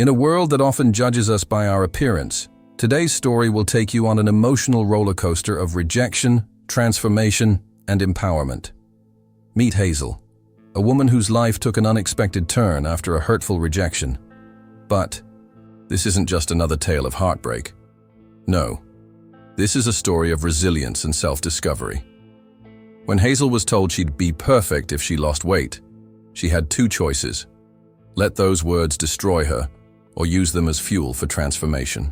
In a world that often judges us by our appearance, today's story will take you on an emotional roller coaster of rejection, transformation, and empowerment. Meet Hazel, a woman whose life took an unexpected turn after a hurtful rejection. But this isn't just another tale of heartbreak. No, this is a story of resilience and self-discovery. When Hazel was told she'd be perfect if she lost weight, she had two choices: let those words destroy her, or use them as fuel for transformation.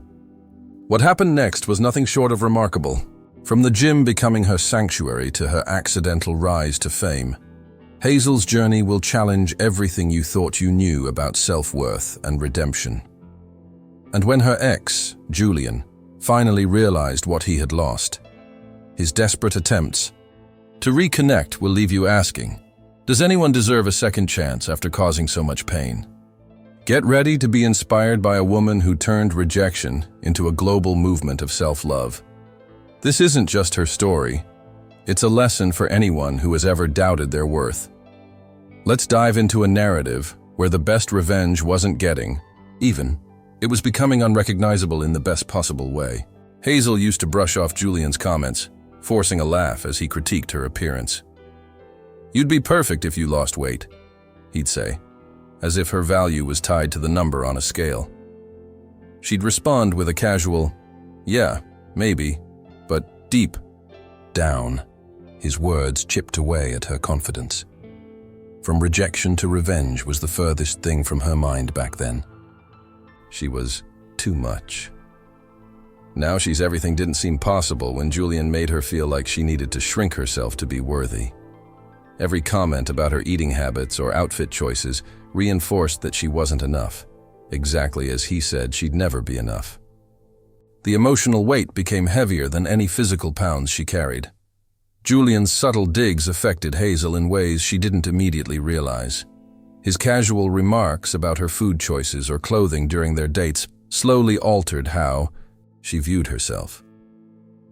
What happened next was nothing short of remarkable. From the gym becoming her sanctuary to her accidental rise to fame, Hazel's journey will challenge everything you thought you knew about self-worth and redemption. And when her ex, Julian, finally realized what he had lost, his desperate attempts to reconnect will leave you asking, does anyone deserve a second chance after causing so much pain? Get ready to be inspired by a woman who turned rejection into a global movement of self-love. This isn't just her story. It's a lesson for anyone who has ever doubted their worth. Let's dive into a narrative where the best revenge wasn't getting even. It was becoming unrecognizable in the best possible way. Hazel used to brush off Julian's comments, forcing a laugh as he critiqued her appearance. "You'd be perfect if you lost weight," he'd say, as if her value was tied to the number on a scale. She'd respond with a casual, "Yeah, maybe," but deep down, his words chipped away at her confidence. From rejection to revenge was the furthest thing from her mind back then. She was too much. Now she's everything didn't seem possible when Julian made her feel like she needed to shrink herself to be worthy. Every comment about her eating habits or outfit choices reinforced that she wasn't enough, exactly as he said she'd never be enough. The emotional weight became heavier than any physical pounds she carried. Julian's subtle digs affected Hazel in ways she didn't immediately realize. His casual remarks about her food choices or clothing during their dates slowly altered how she viewed herself.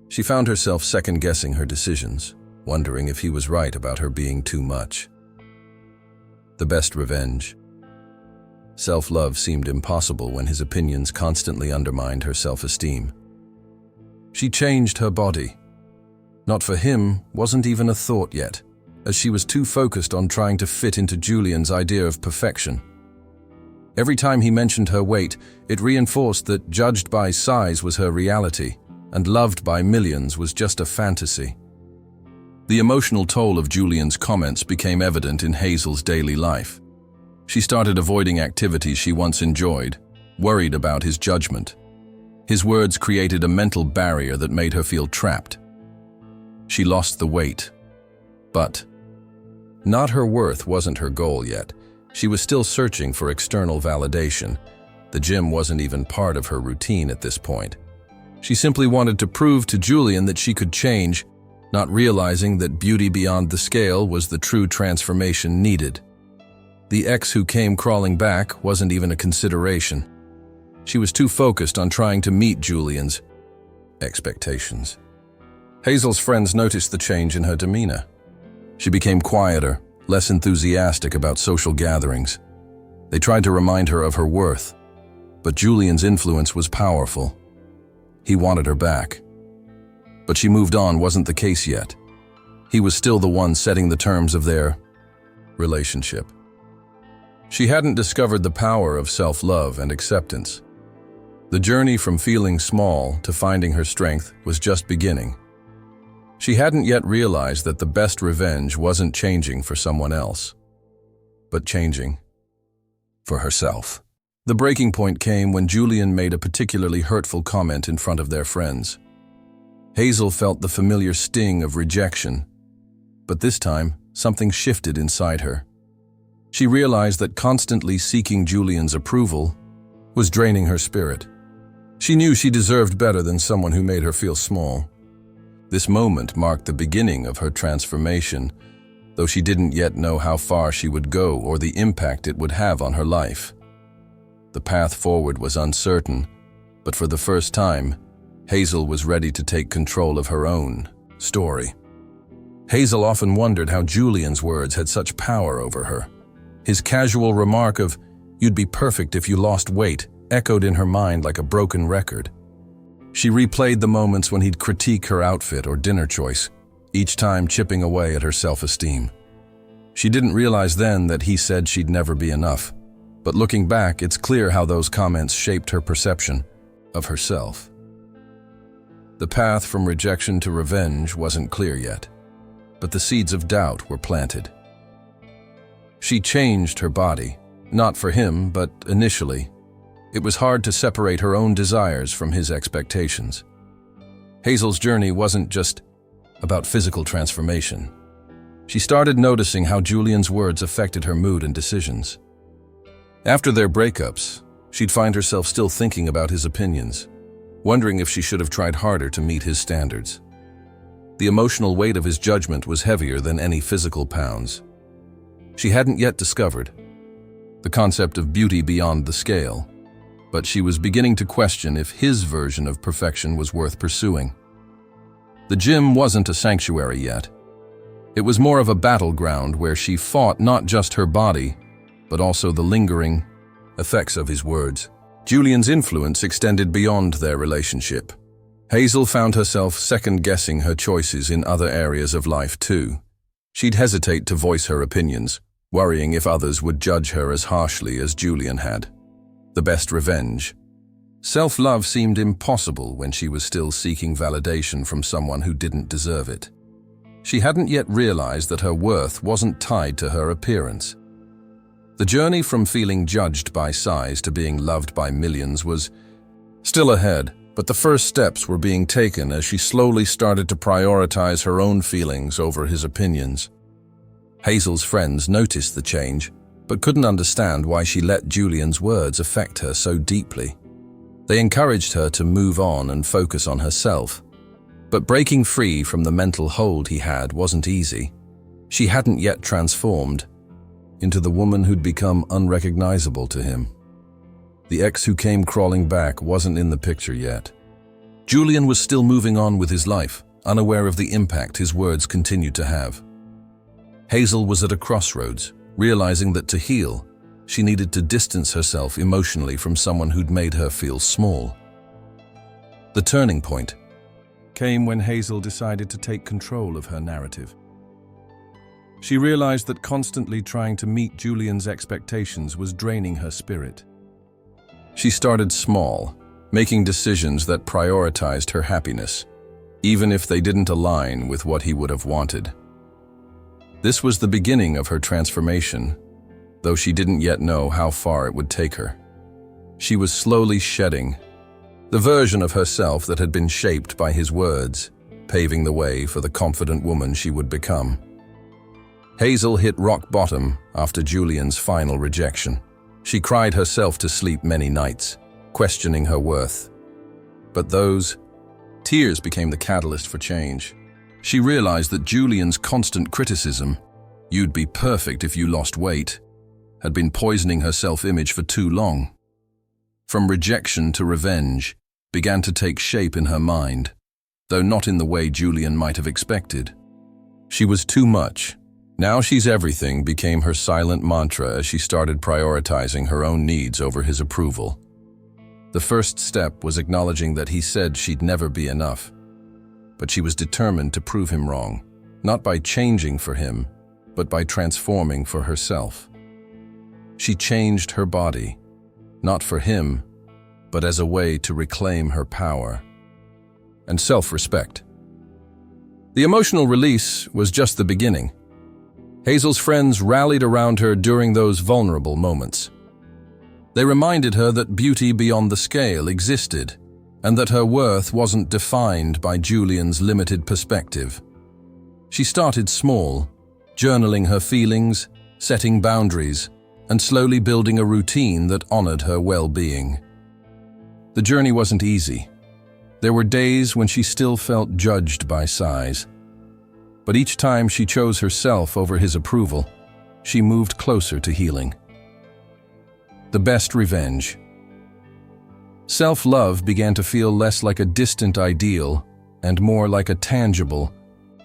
She found herself second-guessing her decisions, wondering if he was right about her being too much. The best revenge. Self-love seemed impossible when his opinions constantly undermined her self-esteem. She changed her body. Not for him wasn't even a thought yet, as she was too focused on trying to fit into Julian's idea of perfection. Every time he mentioned her weight, it reinforced that judged by size was her reality, and loved by millions was just a fantasy. The emotional toll of Julian's comments became evident in Hazel's daily life. She started avoiding activities she once enjoyed, worried about his judgment. His words created a mental barrier that made her feel trapped. She lost the weight, but not her worth wasn't her goal yet. She was still searching for external validation. The gym wasn't even part of her routine at this point. She simply wanted to prove to Julian that she could change, not realizing that beauty beyond the scale was the true transformation needed. The ex who came crawling back wasn't even a consideration. She was too focused on trying to meet Julian's expectations. Hazel's friends noticed the change in her demeanor. She became quieter, less enthusiastic about social gatherings. They tried to remind her of her worth, but Julian's influence was powerful. He wanted her back. But she moved on wasn't the case yet. He was still the one setting the terms of their relationship. She hadn't discovered the power of self-love and acceptance. The journey from feeling small to finding her strength was just beginning. She hadn't yet realized that the best revenge wasn't changing for someone else, but changing for herself. The breaking point came when Julian made a particularly hurtful comment in front of their friends. Hazel felt the familiar sting of rejection, but this time, something shifted inside her. She realized that constantly seeking Julian's approval was draining her spirit. She knew she deserved better than someone who made her feel small. This moment marked the beginning of her transformation, though she didn't yet know how far she would go or the impact it would have on her life. The path forward was uncertain, but for the first time, Hazel was ready to take control of her own story. Hazel often wondered how Julian's words had such power over her. His casual remark of, "You'd be perfect if you lost weight," echoed in her mind like a broken record. She replayed the moments when he'd critique her outfit or dinner choice, each time chipping away at her self-esteem. She didn't realize then that he said she'd never be enough, but looking back, it's clear how those comments shaped her perception of herself. The path from rejection to revenge wasn't clear yet, but the seeds of doubt were planted. She changed her body, not for him, but initially. It was hard to separate her own desires from his expectations. Hazel's journey wasn't just about physical transformation. She started noticing how Julian's words affected her mood and decisions. After their breakups, she'd find herself still thinking about his opinions, wondering if she should have tried harder to meet his standards. The emotional weight of his judgment was heavier than any physical pounds. She hadn't yet discovered the concept of beauty beyond the scale, but she was beginning to question if his version of perfection was worth pursuing. The gym wasn't a sanctuary yet. It was more of a battleground where she fought not just her body, but also the lingering effects of his words. Julian's influence extended beyond their relationship. Hazel found herself second-guessing her choices in other areas of life too. She'd hesitate to voice her opinions, worrying if others would judge her as harshly as Julian had. The best revenge. Self-love seemed impossible when she was still seeking validation from someone who didn't deserve it. She hadn't yet realized that her worth wasn't tied to her appearance. The journey from feeling judged by size to being loved by millions was still ahead, but the first steps were being taken as she slowly started to prioritize her own feelings over his opinions. Hazel's friends noticed the change, but couldn't understand why she let Julian's words affect her so deeply. They encouraged her to move on and focus on herself. But breaking free from the mental hold he had wasn't easy. She hadn't yet transformed into the woman who'd become unrecognizable to him. The ex who came crawling back wasn't in the picture yet. Julian was still moving on with his life, unaware of the impact his words continued to have. Hazel was at a crossroads, realizing that to heal, she needed to distance herself emotionally from someone who'd made her feel small. The turning point came when Hazel decided to take control of her narrative. She realized that constantly trying to meet Julian's expectations was draining her spirit. She started small, making decisions that prioritized her happiness, even if they didn't align with what he would have wanted. This was the beginning of her transformation, though she didn't yet know how far it would take her. She was slowly shedding the version of herself that had been shaped by his words, paving the way for the confident woman she would become. Hazel hit rock bottom after Julian's final rejection. She cried herself to sleep many nights, questioning her worth. But those tears became the catalyst for change. She realized that Julian's constant criticism, "You'd be perfect if you lost weight," had been poisoning her self-image for too long. From rejection to revenge began to take shape in her mind, though not in the way Julian might have expected. She was too much. "Now she's everything" became her silent mantra as she started prioritizing her own needs over his approval. The first step was acknowledging that he said she'd never be enough. But she was determined to prove him wrong, not by changing for him, but by transforming for herself. She changed her body, not for him, but as a way to reclaim her power and self-respect. The emotional release was just the beginning. Hazel's friends rallied around her during those vulnerable moments. They reminded her that beauty beyond the scale existed, and that her worth wasn't defined by Julian's limited perspective. She started small, journaling her feelings, setting boundaries, and slowly building a routine that honored her well-being. The journey wasn't easy. There were days when she still felt judged by size. But each time she chose herself over his approval, she moved closer to healing. The best revenge. Self-love began to feel less like a distant ideal and more like a tangible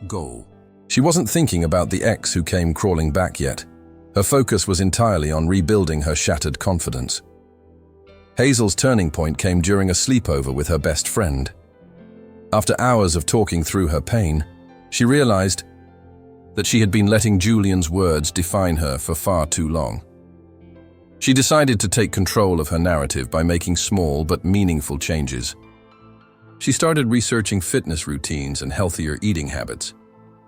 goal. She wasn't thinking about the ex who came crawling back yet. Her focus was entirely on rebuilding her shattered confidence. Hazel's turning point came during a sleepover with her best friend. After hours of talking through her pain, she realized that she had been letting Julian's words define her for far too long. She decided to take control of her narrative by making small but meaningful changes. She started researching fitness routines and healthier eating habits,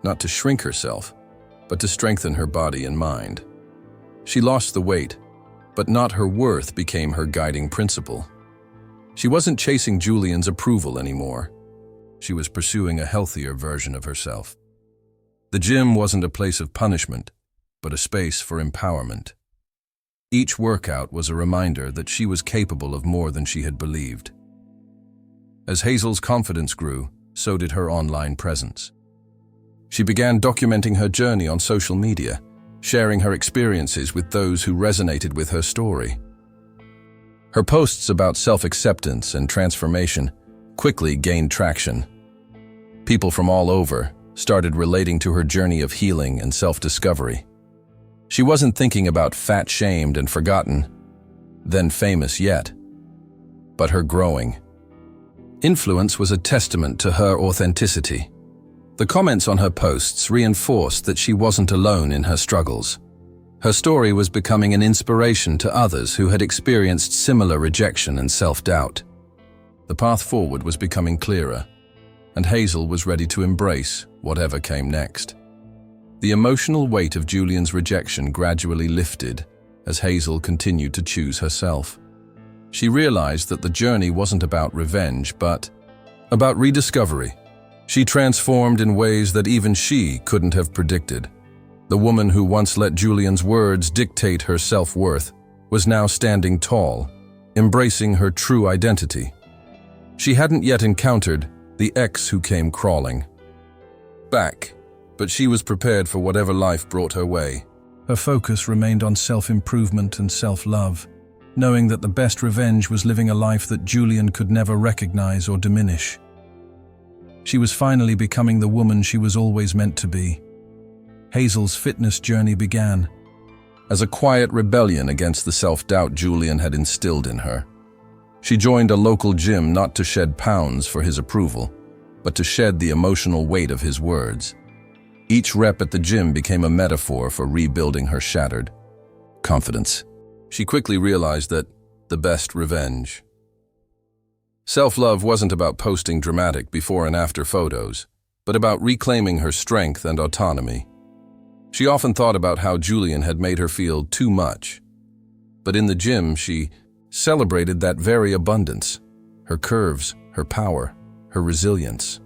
not to shrink herself, but to strengthen her body and mind. She lost the weight, but not her worth became her guiding principle. She wasn't chasing Julian's approval anymore. She was pursuing a healthier version of herself. The gym wasn't a place of punishment, but a space for empowerment. Each workout was a reminder that she was capable of more than she had believed. As Hazel's confidence grew, so did her online presence. She began documenting her journey on social media, sharing her experiences with those who resonated with her story. Her posts about self-acceptance and transformation quickly gained traction. People from all over started relating to her journey of healing and self-discovery. She wasn't thinking about fat-shamed and forgotten, then famous yet, but her growing influence was a testament to her authenticity. The comments on her posts reinforced that she wasn't alone in her struggles. Her story was becoming an inspiration to others who had experienced similar rejection and self-doubt. The path forward was becoming clearer, and Hazel was ready to embrace whatever came next. The emotional weight of Julian's rejection gradually lifted as Hazel continued to choose herself. She realized that the journey wasn't about revenge, but about rediscovery. She transformed in ways that even she couldn't have predicted. The woman who once let Julian's words dictate her self-worth was now standing tall, embracing her true identity. She hadn't yet encountered the ex who came crawling back, but she was prepared for whatever life brought her way. Her focus remained on self-improvement and self-love, knowing that the best revenge was living a life that Julian could never recognize or diminish. She was finally becoming the woman she was always meant to be. Hazel's fitness journey began as a quiet rebellion against the self-doubt Julian had instilled in her. She joined a local gym not to shed pounds for his approval, but to shed the emotional weight of his words. Each rep at the gym became a metaphor for rebuilding her shattered confidence. She quickly realized that the best revenge. Self-love wasn't about posting dramatic before and after photos, but about reclaiming her strength and autonomy. She often thought about how Julian had made her feel too much. But in the gym, she celebrated that very abundance, her curves, her power, her resilience.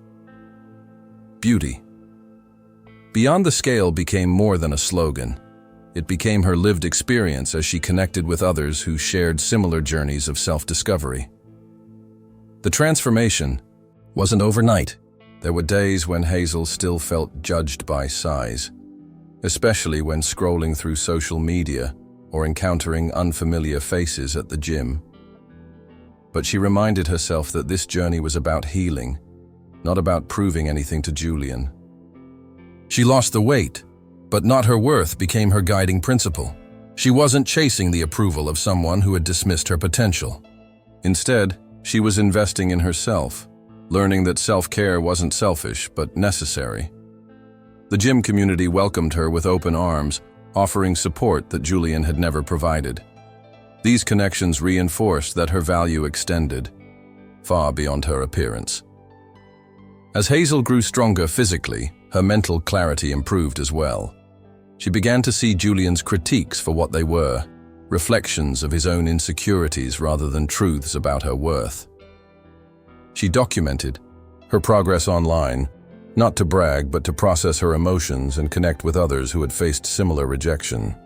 Beauty. Beyond the scale became more than a slogan. It became her lived experience as she connected with others who shared similar journeys of self-discovery. The transformation wasn't overnight. There were days when Hazel still felt judged by size, especially when scrolling through social media or encountering unfamiliar faces at the gym. But she reminded herself that this journey was about healing, not about proving anything to Julian. She lost the weight, but not her worth became her guiding principle. She wasn't chasing the approval of someone who had dismissed her potential. Instead, she was investing in herself, learning that self-care wasn't selfish but necessary. The gym community welcomed her with open arms, offering support that Julian had never provided. These connections reinforced that her value extended far beyond her appearance. As Hazel grew stronger physically, her mental clarity improved as well. She began to see Julian's critiques for what they were, reflections of his own insecurities rather than truths about her worth. She documented her progress online, not to brag but to process her emotions and connect with others who had faced similar rejection.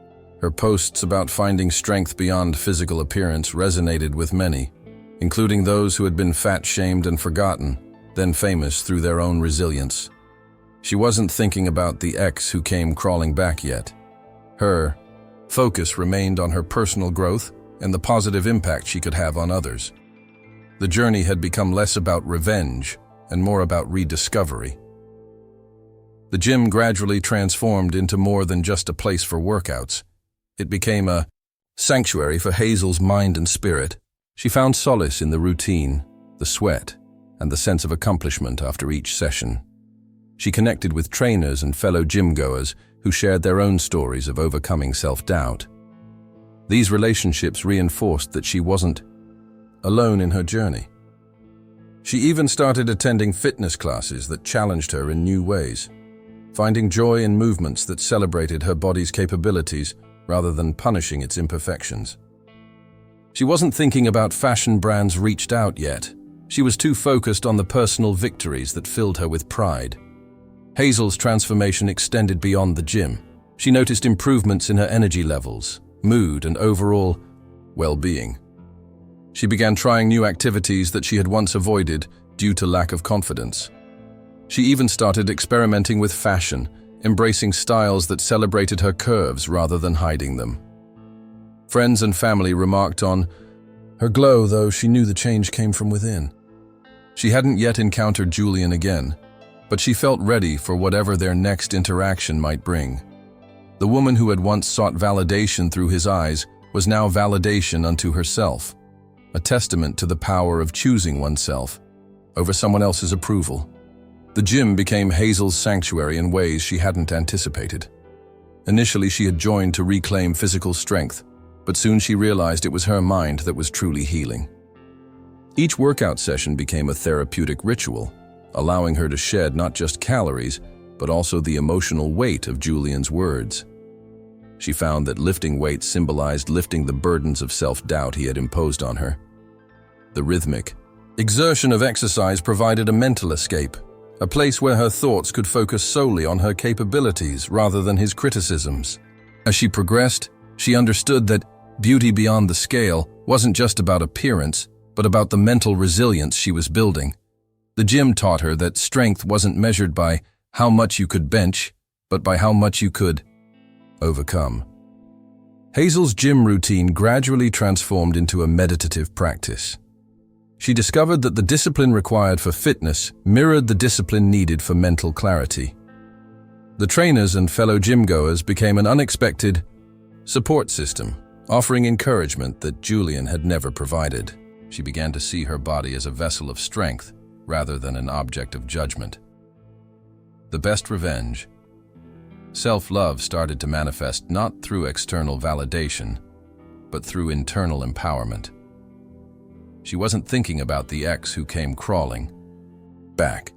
Her posts about finding strength beyond physical appearance resonated with many, including those who had been fat-shamed and forgotten, then famous through their own resilience. She wasn't thinking about the ex who came crawling back yet. Her focus remained on her personal growth and the positive impact she could have on others. The journey had become less about revenge and more about rediscovery. The gym gradually transformed into more than just a place for workouts. It became a sanctuary for Hazel's mind and spirit. She found solace in the routine, the sweat, and the sense of accomplishment after each session. She connected with trainers and fellow gym-goers who shared their own stories of overcoming self-doubt. These relationships reinforced that she wasn't alone in her journey. She even started attending fitness classes that challenged her in new ways, finding joy in movements that celebrated her body's capabilities rather than punishing its imperfections. She wasn't thinking about fashion brands reached out yet. She was too focused on the personal victories that filled her with pride. Hazel's transformation extended beyond the gym. She noticed improvements in her energy levels, mood, and overall well-being. She began trying new activities that she had once avoided due to lack of confidence. She even started experimenting with fashion, embracing styles that celebrated her curves rather than hiding them. Friends and family remarked on her glow, though she knew the change came from within. She hadn't yet encountered Julian again, but she felt ready for whatever their next interaction might bring. The woman who had once sought validation through his eyes was now validation unto herself, a testament to the power of choosing oneself over someone else's approval. The gym became Hazel's sanctuary in ways she hadn't anticipated. Initially, she had joined to reclaim physical strength, but soon she realized it was her mind that was truly healing. Each workout session became a therapeutic ritual, allowing her to shed not just calories, but also the emotional weight of Julian's words. She found that lifting weights symbolized lifting the burdens of self-doubt he had imposed on her. The rhythmic exertion of exercise provided a mental escape, a place where her thoughts could focus solely on her capabilities rather than his criticisms. As she progressed, she understood that beauty beyond the scale wasn't just about appearance, but about the mental resilience she was building. The gym taught her that strength wasn't measured by how much you could bench, but by how much you could overcome. Hazel's gym routine gradually transformed into a meditative practice. She discovered that the discipline required for fitness mirrored the discipline needed for mental clarity. The trainers and fellow gym-goers became an unexpected support system, offering encouragement that Julian had never provided. She began to see her body as a vessel of strength rather than an object of judgment. The best revenge. Self-love started to manifest not through external validation, but through internal empowerment. She wasn't thinking about the ex who came crawling back.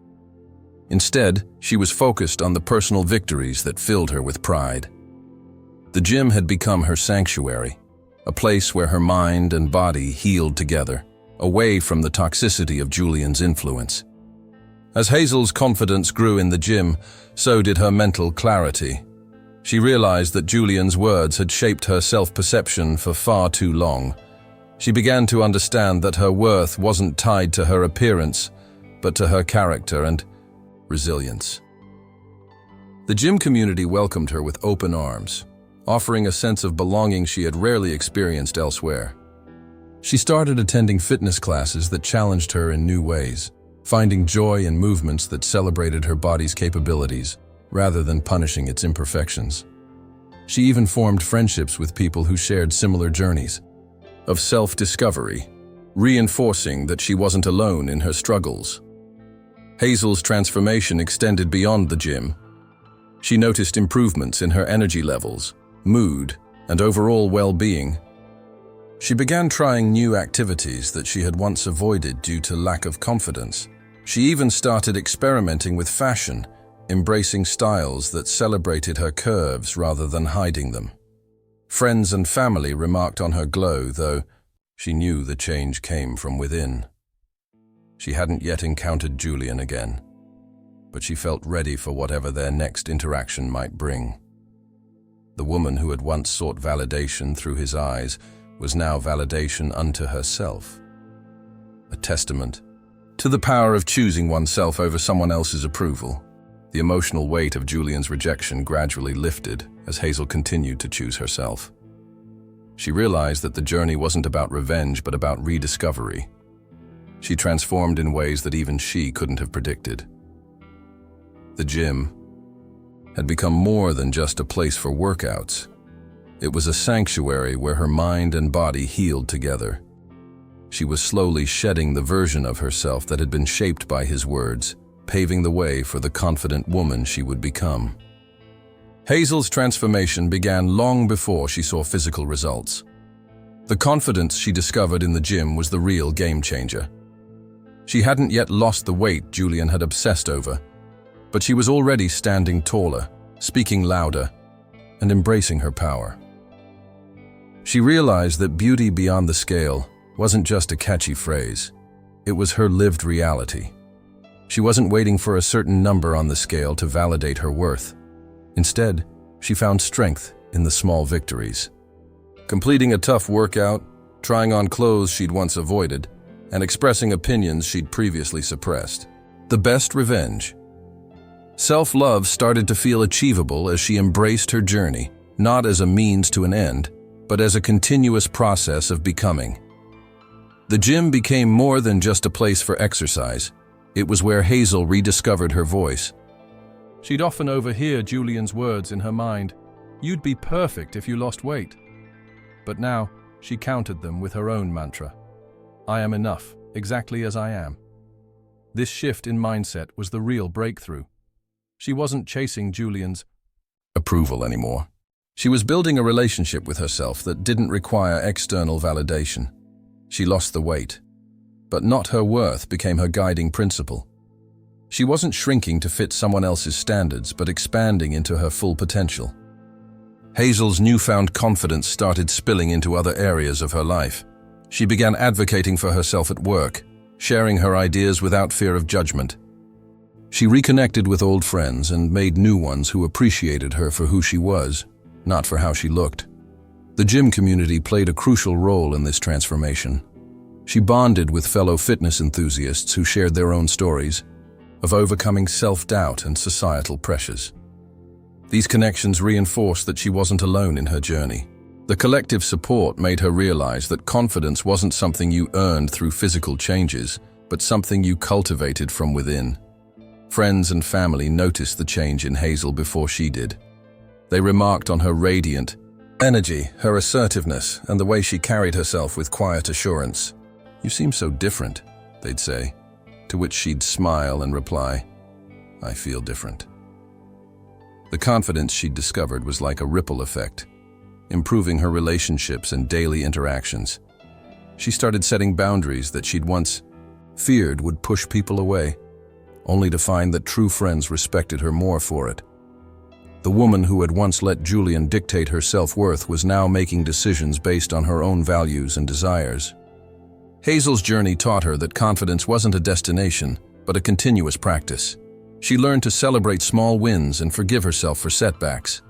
Instead, she was focused on the personal victories that filled her with pride. The gym had become her sanctuary, a place where her mind and body healed together, away from the toxicity of Julian's influence. As Hazel's confidence grew in the gym, so did her mental clarity. She realized that Julian's words had shaped her self-perception for far too long. She began to understand that her worth wasn't tied to her appearance, but to her character and resilience. The gym community welcomed her with open arms, offering a sense of belonging she had rarely experienced elsewhere. She started attending fitness classes that challenged her in new ways, finding joy in movements that celebrated her body's capabilities rather than punishing its imperfections. She even formed friendships with people who shared similar journeys of self-discovery, reinforcing that she wasn't alone in her struggles. Hazel's transformation extended beyond the gym. She noticed improvements in her energy levels, mood, and overall well-being. She began trying new activities that she had once avoided due to lack of confidence. She even started experimenting with fashion, embracing styles that celebrated her curves rather than hiding them. Friends and family remarked on her glow, though she knew the change came from within. She hadn't yet encountered Julian again, but she felt ready for whatever their next interaction might bring. The woman who had once sought validation through his eyes was now validation unto herself, a testament to the power of choosing oneself over someone else's approval. The emotional weight of Julian's rejection gradually lifted as Hazel continued to choose herself. She realized that the journey wasn't about revenge but about rediscovery. She transformed in ways that even she couldn't have predicted. The gym had become more than just a place for workouts. It was a sanctuary where her mind and body healed together. She was slowly shedding the version of herself that had been shaped by his words, paving the way for the confident woman she would become. Hazel's transformation began long before she saw physical results. The confidence she discovered in the gym was the real game changer. She hadn't yet lost the weight Julian had obsessed over, but she was already standing taller, speaking louder, and embracing her power. She realized that beauty beyond the scale wasn't just a catchy phrase. It was her lived reality. She wasn't waiting for a certain number on the scale to validate her worth. Instead, she found strength in the small victories. Completing a tough workout, trying on clothes she'd once avoided, and expressing opinions she'd previously suppressed. The best revenge. Self-love started to feel achievable as she embraced her journey, not as a means to an end, but as a continuous process of becoming. The gym became more than just a place for exercise. It was where Hazel rediscovered her voice. She'd often overhear Julian's words in her mind, "You'd be perfect if you lost weight." But now, she countered them with her own mantra, "I am enough, exactly as I am." This shift in mindset was the real breakthrough. She wasn't chasing Julian's approval anymore. She was building a relationship with herself that didn't require external validation. She lost the weight, but not her worth became her guiding principle. She wasn't shrinking to fit someone else's standards, but expanding into her full potential. Hazel's newfound confidence started spilling into other areas of her life. She began advocating for herself at work, sharing her ideas without fear of judgment. She reconnected with old friends and made new ones who appreciated her for who she was, not for how she looked. The gym community played a crucial role in this transformation. She bonded with fellow fitness enthusiasts who shared their own stories of overcoming self-doubt and societal pressures. These connections reinforced that she wasn't alone in her journey. The collective support made her realize that confidence wasn't something you earned through physical changes, but something you cultivated from within. Friends and family noticed the change in Hazel before she did. They remarked on her radiant energy, her assertiveness, and the way she carried herself with quiet assurance. "You seem so different," they'd say, to which she'd smile and reply, "I feel different." The confidence she'd discovered was like a ripple effect, improving her relationships and daily interactions. She started setting boundaries that she'd once feared would push people away, only to find that true friends respected her more for it. The woman who had once let Julian dictate her self-worth was now making decisions based on her own values and desires. Hazel's journey taught her that confidence wasn't a destination, but a continuous practice. She learned to celebrate small wins and forgive herself for setbacks.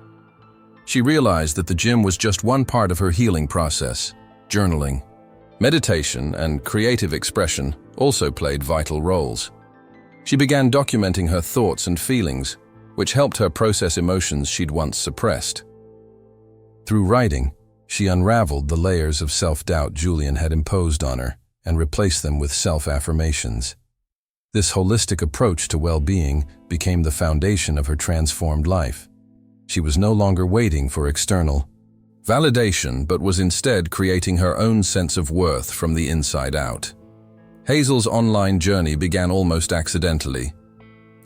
She realized that the gym was just one part of her healing process. Journaling, meditation, and creative expression also played vital roles. She began documenting her thoughts and feelings, which helped her process emotions she'd once suppressed. Through writing, she unraveled the layers of self-doubt Julian had imposed on her and replaced them with self-affirmations. This holistic approach to well-being became the foundation of her transformed life. She was no longer waiting for external validation, but was instead creating her own sense of worth from the inside out. Hazel's online journey began almost accidentally.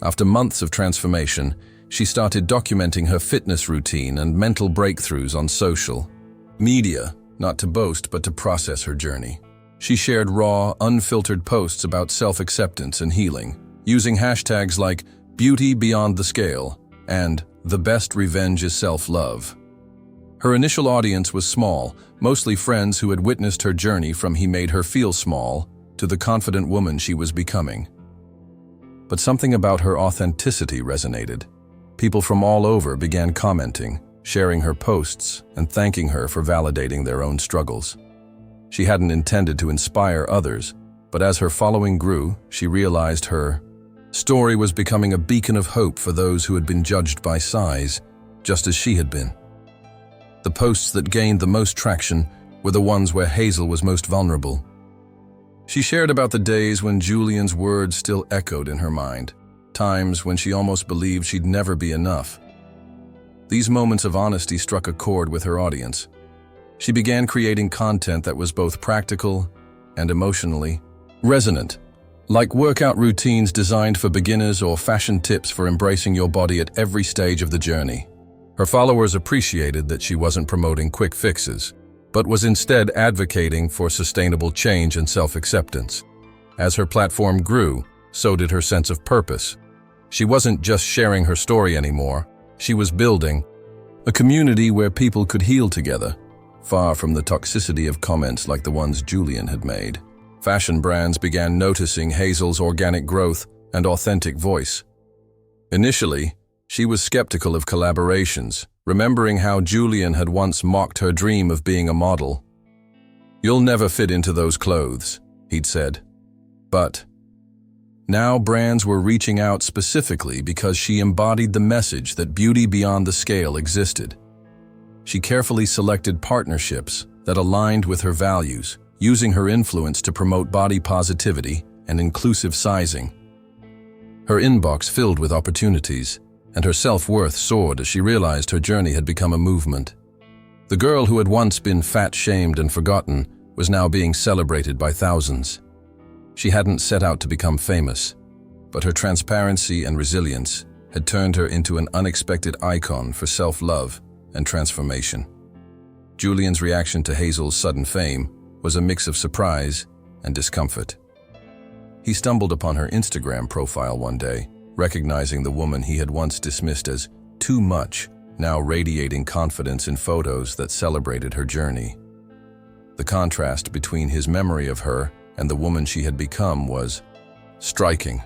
After months of transformation, she started documenting her fitness routine and mental breakthroughs on social media, not to boast but to process her journey. She shared raw, unfiltered posts about self-acceptance and healing, using hashtags like "beauty beyond the scale" and "the best revenge is self-love." Her initial audience was small, mostly friends who had witnessed her journey from "he made her feel small" to the confident woman she was becoming. But something about her authenticity resonated. People from all over began commenting, sharing her posts, and thanking her for validating their own struggles. She hadn't intended to inspire others, but as her following grew, she realized her story was becoming a beacon of hope for those who had been judged by size, just as she had been. The posts that gained the most traction were the ones where Hazel was most vulnerable. She shared about the days when Julian's words still echoed in her mind, times when she almost believed she'd never be enough. These moments of honesty struck a chord with her audience. She began creating content that was both practical and emotionally resonant, like workout routines designed for beginners or fashion tips for embracing your body at every stage of the journey. Her followers appreciated that she wasn't promoting quick fixes, but was instead advocating for sustainable change and self-acceptance. As her platform grew, so did her sense of purpose. She wasn't just sharing her story anymore, she was building a community where people could heal together, far from the toxicity of comments like the ones Julian had made. Fashion brands began noticing Hazel's organic growth and authentic voice. Initially, she was skeptical of collaborations, remembering how Julian had once mocked her dream of being a model. "You'll never fit into those clothes," he'd said. But now brands were reaching out specifically because she embodied the message that beauty beyond the scale existed. She carefully selected partnerships that aligned with her values, using her influence to promote body positivity and inclusive sizing. Her inbox filled with opportunities, and her self-worth soared as she realized her journey had become a movement. The girl who had once been fat-shamed and forgotten was now being celebrated by thousands. She hadn't set out to become famous, but her transparency and resilience had turned her into an unexpected icon for self-love and transformation. Julian's reaction to Hazel's sudden fame was a mix of surprise and discomfort. He stumbled upon her Instagram profile one day, recognizing the woman he had once dismissed as too much, now radiating confidence in photos that celebrated her journey. The contrast between his memory of her and the woman she had become was striking.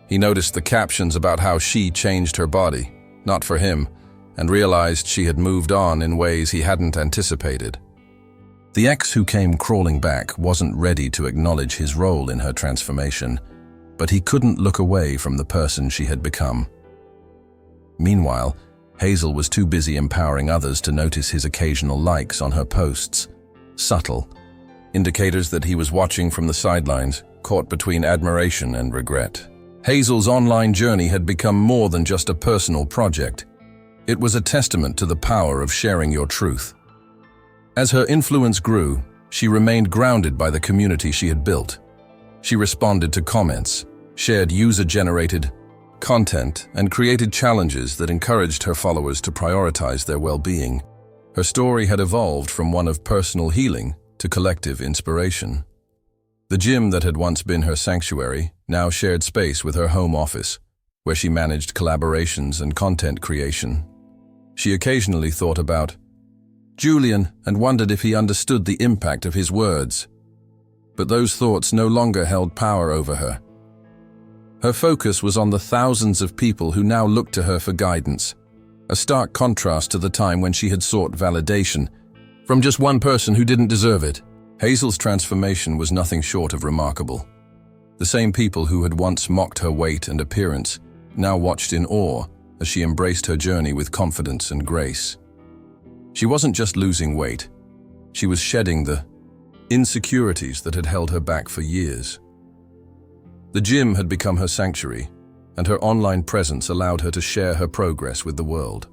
He noticed the captions about how she changed her body, not for him, and realized she had moved on in ways he hadn't anticipated. The ex who came crawling back wasn't ready to acknowledge his role in her transformation, but he couldn't look away from the person she had become. Meanwhile, Hazel was too busy empowering others to notice his occasional likes on her posts. Subtle indicators that he was watching from the sidelines, caught between admiration and regret. Hazel's online journey had become more than just a personal project. It was a testament to the power of sharing your truth. As her influence grew, she remained grounded by the community she had built. She responded to comments, shared user-generated content, and created challenges that encouraged her followers to prioritize their well-being. Her story had evolved from one of personal healing to collective inspiration. The gym that had once been her sanctuary now shared space with her home office, where she managed collaborations and content creation. She occasionally thought about Julian and wondered if he understood the impact of his words. But those thoughts no longer held power over her. Her focus was on the thousands of people who now looked to her for guidance, a stark contrast to the time when she had sought validation from just one person who didn't deserve it. Hazel's transformation was nothing short of remarkable. The same people who had once mocked her weight and appearance now watched in awe as she embraced her journey with confidence and grace. She wasn't just losing weight, she was shedding the insecurities that had held her back for years. The gym had become her sanctuary, and her online presence allowed her to share her progress with the world.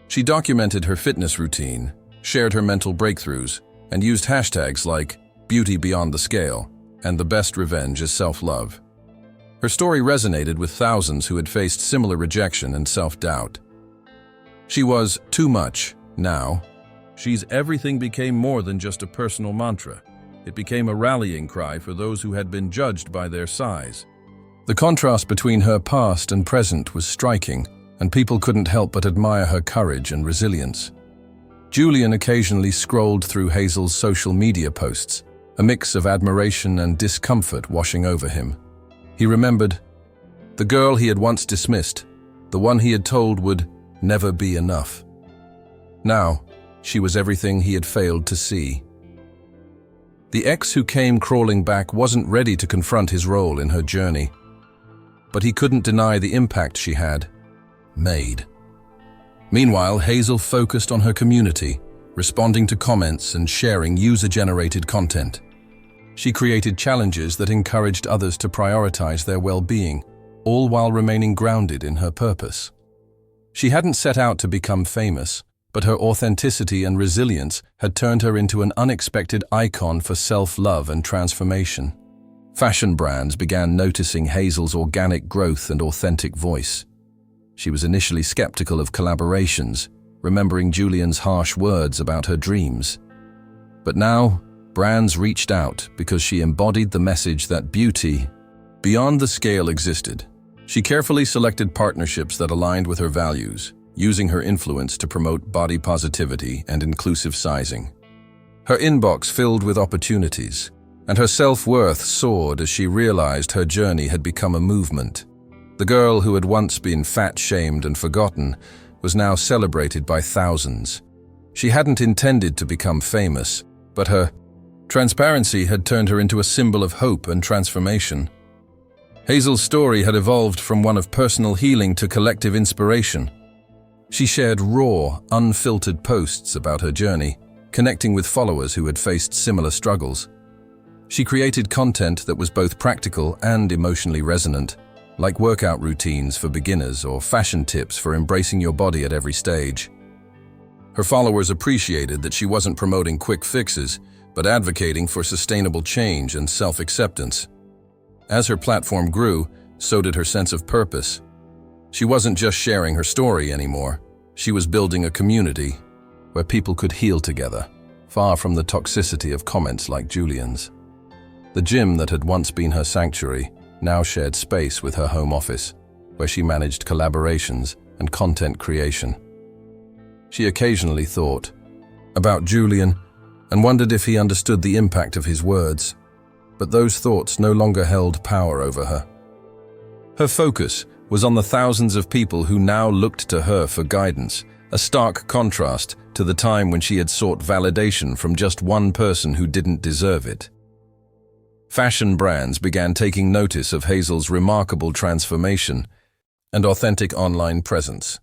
She documented her fitness routine, shared her mental breakthroughs, and used hashtags like beauty beyond the scale and the best revenge is self-love. Her story resonated with thousands who had faced similar rejection and self-doubt. She was too much now. She's everything became more than just a personal mantra. It became a rallying cry for those who had been judged by their size. The contrast between her past and present was striking, and people couldn't help but admire her courage and resilience. Julian occasionally scrolled through Hazel's social media posts, a mix of admiration and discomfort washing over him. He remembered the girl he had once dismissed, the one he had told would never be enough. Now, she was everything he had failed to see. The ex who came crawling back wasn't ready to confront his role in her journey, but he couldn't deny the impact she had made. Meanwhile, Hazel focused on her community, responding to comments and sharing user-generated content. She created challenges that encouraged others to prioritize their well-being, all while remaining grounded in her purpose. She hadn't set out to become famous, but her authenticity and resilience had turned her into an unexpected icon for self-love and transformation. Fashion brands began noticing Hazel's organic growth and authentic voice. She was initially skeptical of collaborations, remembering Julian's harsh words about her dreams. But now, brands reached out because she embodied the message that beauty beyond the scale existed. She carefully selected partnerships that aligned with her values, using her influence to promote body positivity and inclusive sizing. Her inbox filled with opportunities, and her self-worth soared as she realized her journey had become a movement. The girl who had once been fat-shamed and forgotten was now celebrated by thousands. She hadn't intended to become famous, but her transparency had turned her into a symbol of hope and transformation. Hazel's story had evolved from one of personal healing to collective inspiration. She shared raw, unfiltered posts about her journey, connecting with followers who had faced similar struggles. She created content that was both practical and emotionally resonant, like workout routines for beginners or fashion tips for embracing your body at every stage. Her followers appreciated that she wasn't promoting quick fixes, but advocating for sustainable change and self-acceptance. As her platform grew, so did her sense of purpose. She wasn't just sharing her story anymore. She was building a community where people could heal together, far from the toxicity of comments like Julian's. The gym that had once been her sanctuary now shared space with her home office, where she managed collaborations and content creation. She occasionally thought about Julian and wondered if he understood the impact of his words. But those thoughts no longer held power over her. Her focus was on the thousands of people who now looked to her for guidance, a stark contrast to the time when she had sought validation from just one person who didn't deserve it. Fashion brands began taking notice of Hazel's remarkable transformation and authentic online presence.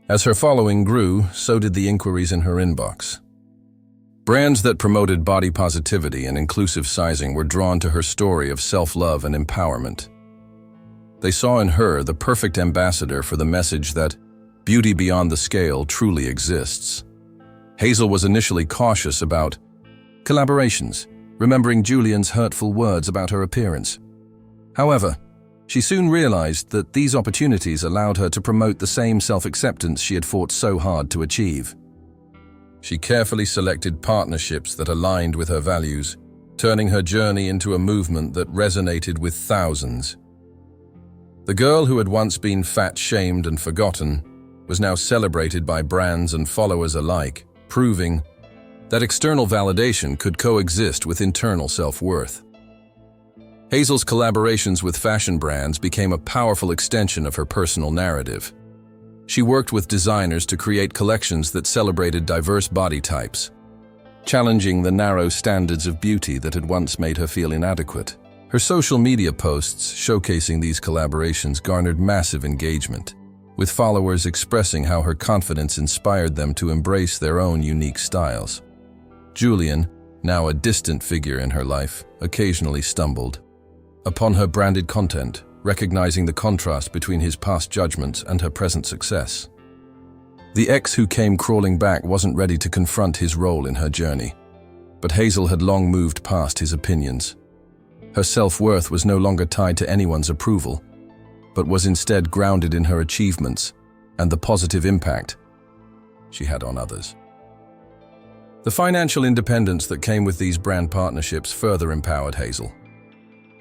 As her following grew, so did the inquiries in her inbox. Brands that promoted body positivity and inclusive sizing were drawn to her story of self-love and empowerment. They saw in her the perfect ambassador for the message that beauty beyond the scale truly exists. Hazel was initially cautious about collaborations, remembering Julian's hurtful words about her appearance. However, she soon realized that these opportunities allowed her to promote the same self-acceptance she had fought so hard to achieve. She carefully selected partnerships that aligned with her values, turning her journey into a movement that resonated with thousands. The girl who had once been fat-shamed and forgotten was now celebrated by brands and followers alike, proving that external validation could coexist with internal self-worth. Hazel's collaborations with fashion brands became a powerful extension of her personal narrative. She worked with designers to create collections that celebrated diverse body types, challenging the narrow standards of beauty that had once made her feel inadequate. Her social media posts showcasing these collaborations garnered massive engagement, with followers expressing how her confidence inspired them to embrace their own unique styles. Julian, now a distant figure in her life, occasionally stumbled upon her branded content, recognizing the contrast between his past judgments and her present success. The ex who came crawling back wasn't ready to confront his role in her journey, but Hazel had long moved past his opinions. Her self-worth was no longer tied to anyone's approval, but was instead grounded in her achievements and the positive impact she had on others. The financial independence that came with these brand partnerships further empowered Hazel.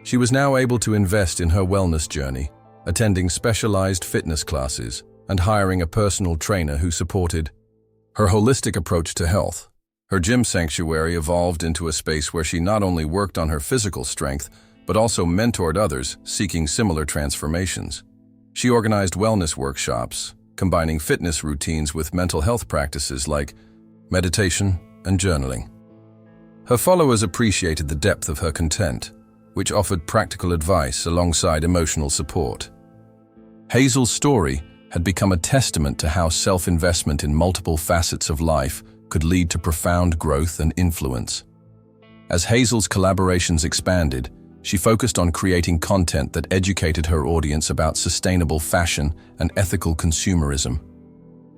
She was now able to invest in her wellness journey, attending specialized fitness classes and hiring a personal trainer who supported her holistic approach to health. Her gym sanctuary evolved into a space where she not only worked on her physical strength, but also mentored others seeking similar transformations. She organized wellness workshops, combining fitness routines with mental health practices like meditation and journaling. Her followers appreciated the depth of her content, which offered practical advice alongside emotional support. Hazel's story had become a testament to how self-investment in multiple facets of life could lead to profound growth and influence. As Hazel's collaborations expanded, She focused on creating content that educated her audience about sustainable fashion and ethical consumerism.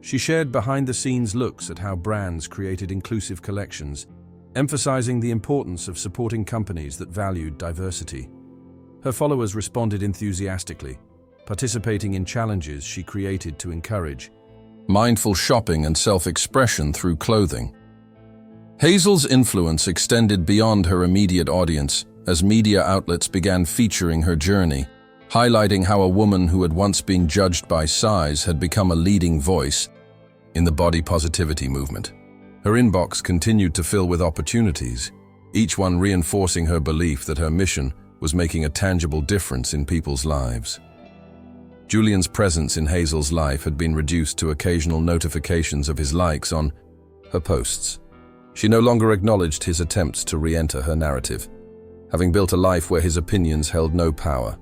She shared behind-the-scenes looks at how brands created inclusive collections, emphasizing the importance of supporting companies that valued diversity. Her followers responded enthusiastically, participating in challenges she created to encourage mindful shopping and self-expression through clothing. Hazel's influence extended beyond her immediate audience as media outlets began featuring her journey, highlighting how a woman who had once been judged by size had become a leading voice in the body positivity movement. Her inbox continued to fill with opportunities, each one reinforcing her belief that her mission was making a tangible difference in people's lives. Julian's presence in Hazel's life had been reduced to occasional notifications of his likes on her posts. She no longer acknowledged his attempts to re-enter her narrative, having built a life where his opinions held no power.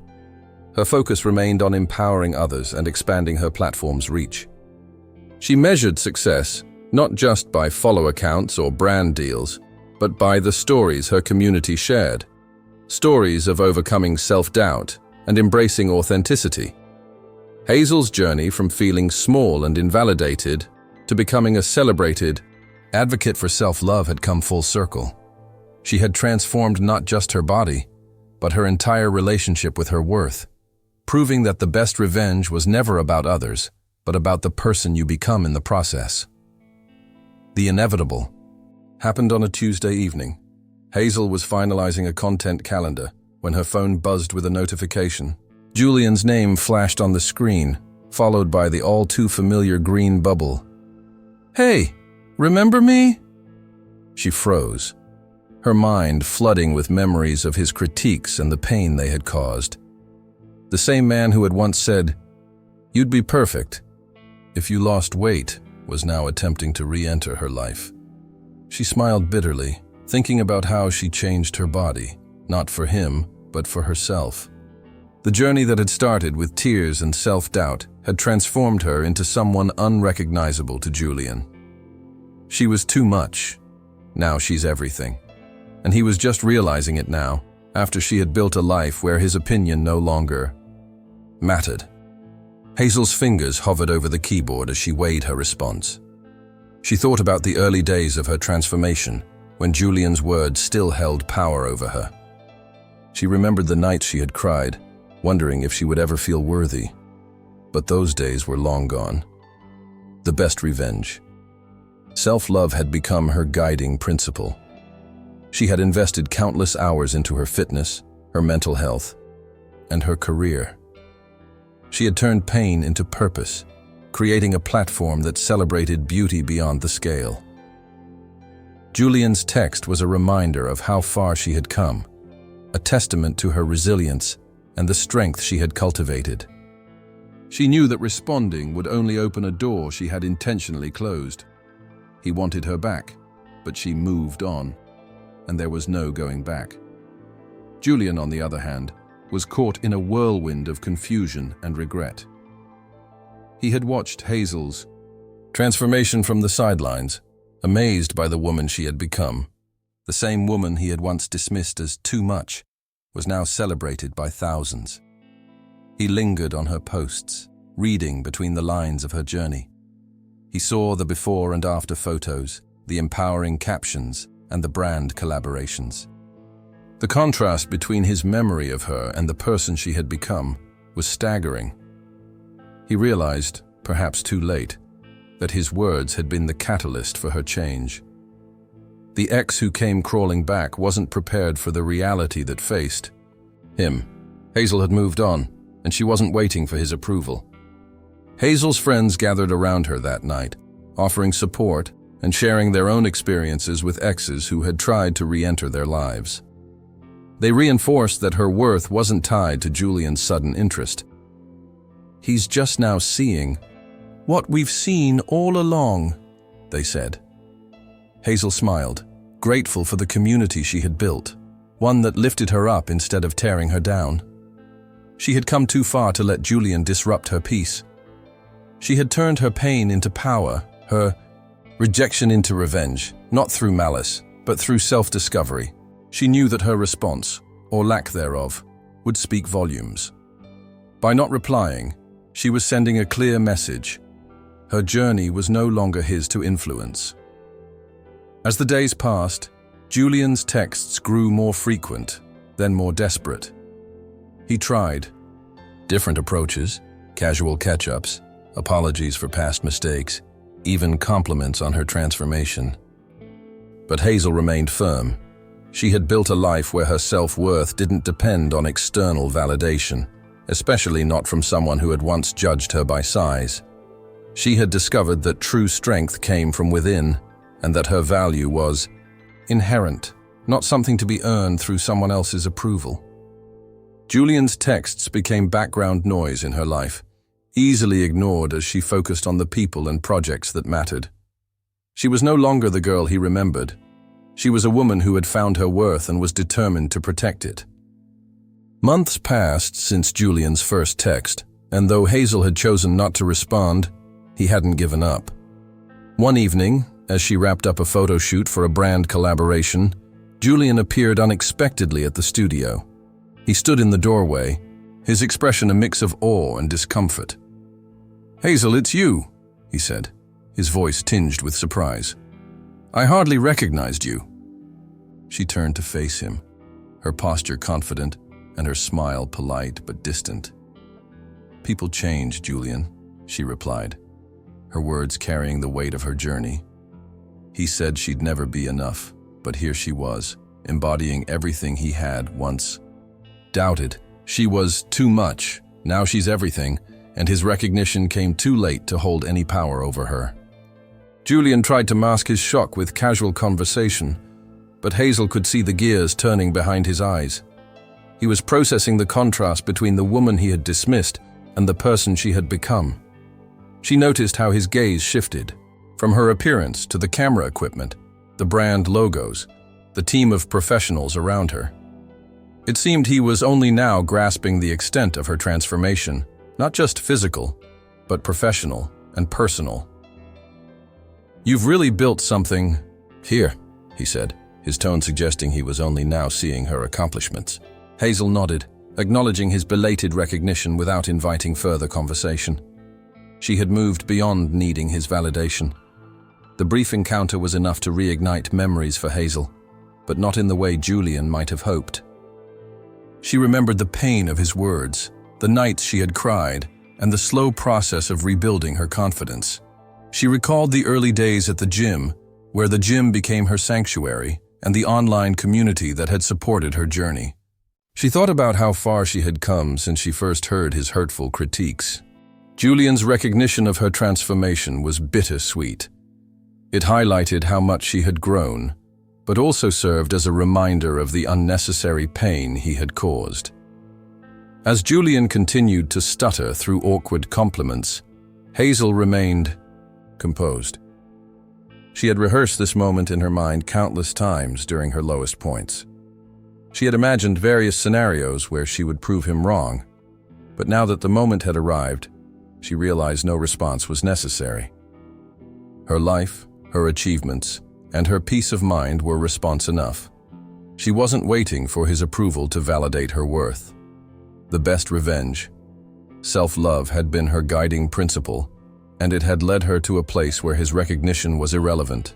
Her focus remained on empowering others and expanding her platform's reach. She measured success not just by follower counts or brand deals, but by the stories her community shared. Stories of overcoming self-doubt and embracing authenticity. Hazel's journey from feeling small and invalidated to becoming a celebrated advocate for self-love had come full circle. She had transformed not just her body, but her entire relationship with her worth, proving that the best revenge was never about others, but about the person you become in the process. The inevitable happened on a Tuesday evening. Hazel was finalizing a content calendar when her phone buzzed with a notification. Julian's name flashed on the screen, followed by the all-too-familiar green bubble. "Hey, remember me?" She froze, her mind flooding with memories of his critiques and the pain they had caused. The same man who had once said, "You'd be perfect if you lost weight," was now attempting to re-enter her life. She smiled bitterly, thinking about how she changed her body, not for him, but for herself. The journey that had started with tears and self-doubt had transformed her into someone unrecognizable to Julian. She was too much. Now she's everything. And he was just realizing it now, after she had built a life where his opinion no longer mattered. Hazel's fingers hovered over the keyboard as she weighed her response. She thought about the early days of her transformation, when Julian's words still held power over her. She remembered the nights she had cried, wondering if she would ever feel worthy. But those days were long gone. The best revenge. Self-love had become her guiding principle. She had invested countless hours into her fitness, her mental health, and her career. She had turned pain into purpose, creating a platform that celebrated beauty beyond the scale. Julian's text was a reminder of how far she had come, a testament to her resilience and the strength she had cultivated. She knew that responding would only open a door she had intentionally closed. He wanted her back, but she moved on, and there was no going back. Julian, on the other hand, was caught in a whirlwind of confusion and regret. He had watched Hazel's transformation from the sidelines, amazed by the woman she had become. The same woman he had once dismissed as too much was now celebrated by thousands. He lingered on her posts, reading between the lines of her journey. He saw the before and after photos, the empowering captions, and the brand collaborations. The contrast between his memory of her and the person she had become was staggering. He realized, perhaps too late, that his words had been the catalyst for her change. The ex who came crawling back wasn't prepared for the reality that faced him. Hazel had moved on, and she wasn't waiting for his approval. Hazel's friends gathered around her that night, offering support and sharing their own experiences with exes who had tried to re-enter their lives. They reinforced that her worth wasn't tied to Julian's sudden interest. "He's just now seeing what we've seen all along," they said. Hazel smiled, grateful for the community she had built, one that lifted her up instead of tearing her down. She had come too far to let Julian disrupt her peace. She had turned her pain into power, her rejection into revenge, not through malice, but through self-discovery. She knew that her response or lack thereof, would speak volumes. By not replying, she was sending a clear message. Her journey was no longer his to influence. As the days passed, Julian's texts grew more frequent, then more desperate. He tried different approaches, casual catch-ups, apologies for past mistakes, even compliments on her transformation. But Hazel remained firm. She had built a life where her self-worth didn't depend on external validation, especially not from someone who had once judged her by size. She had discovered that true strength came from within, and that her value was inherent, not something to be earned through someone else's approval. Julian's texts became background noise in her life, easily ignored as she focused on the people and projects that mattered. She was no longer the girl he remembered. She was a woman who had found her worth and was determined to protect it. Months passed since Julian's first text, and though Hazel had chosen not to respond, he hadn't given up. One evening, as she wrapped up a photo shoot for a brand collaboration, Julian appeared unexpectedly at the studio. He stood in the doorway, his expression a mix of awe and discomfort. "Hazel, it's you," he said, his voice tinged with surprise. "I hardly recognized you." She turned to face him, her posture confident and her smile polite but distant. "People change, Julian," she replied, her words carrying the weight of her journey. He said she'd never be enough, but here she was, embodying everything he had once doubted. She was too much, now she's everything, and his recognition came too late to hold any power over her. Julian tried to mask his shock with casual conversation, but Hazel could see the gears turning behind his eyes. He was processing the contrast between the woman he had dismissed and the person she had become. She noticed how his gaze shifted, from her appearance to the camera equipment, the brand logos, the team of professionals around her. It seemed he was only now grasping the extent of her transformation, not just physical, but professional and personal. "You've really built something here," he said, his tone suggesting he was only now seeing her accomplishments. Hazel nodded, acknowledging his belated recognition without inviting further conversation. She had moved beyond needing his validation. The brief encounter was enough to reignite memories for Hazel, but not in the way Julian might have hoped. She remembered the pain of his words, the nights she had cried, and the slow process of rebuilding her confidence. She recalled the early days at the gym, where the gym became her sanctuary, and the online community that had supported her journey. She thought about how far she had come since she first heard his hurtful critiques. Julian's recognition of her transformation was bittersweet. It highlighted how much she had grown, but also served as a reminder of the unnecessary pain he had caused. As Julian continued to stutter through awkward compliments, Hazel remained composed. She had rehearsed this moment in her mind countless times during her lowest points. She had imagined various scenarios where she would prove him wrong, but now that the moment had arrived, she realized no response was necessary. Her life, her achievements, and her peace of mind were response enough. She wasn't waiting for his approval to validate her worth. The best revenge, self-love, had been her guiding principle, and it had led her to a place where his recognition was irrelevant.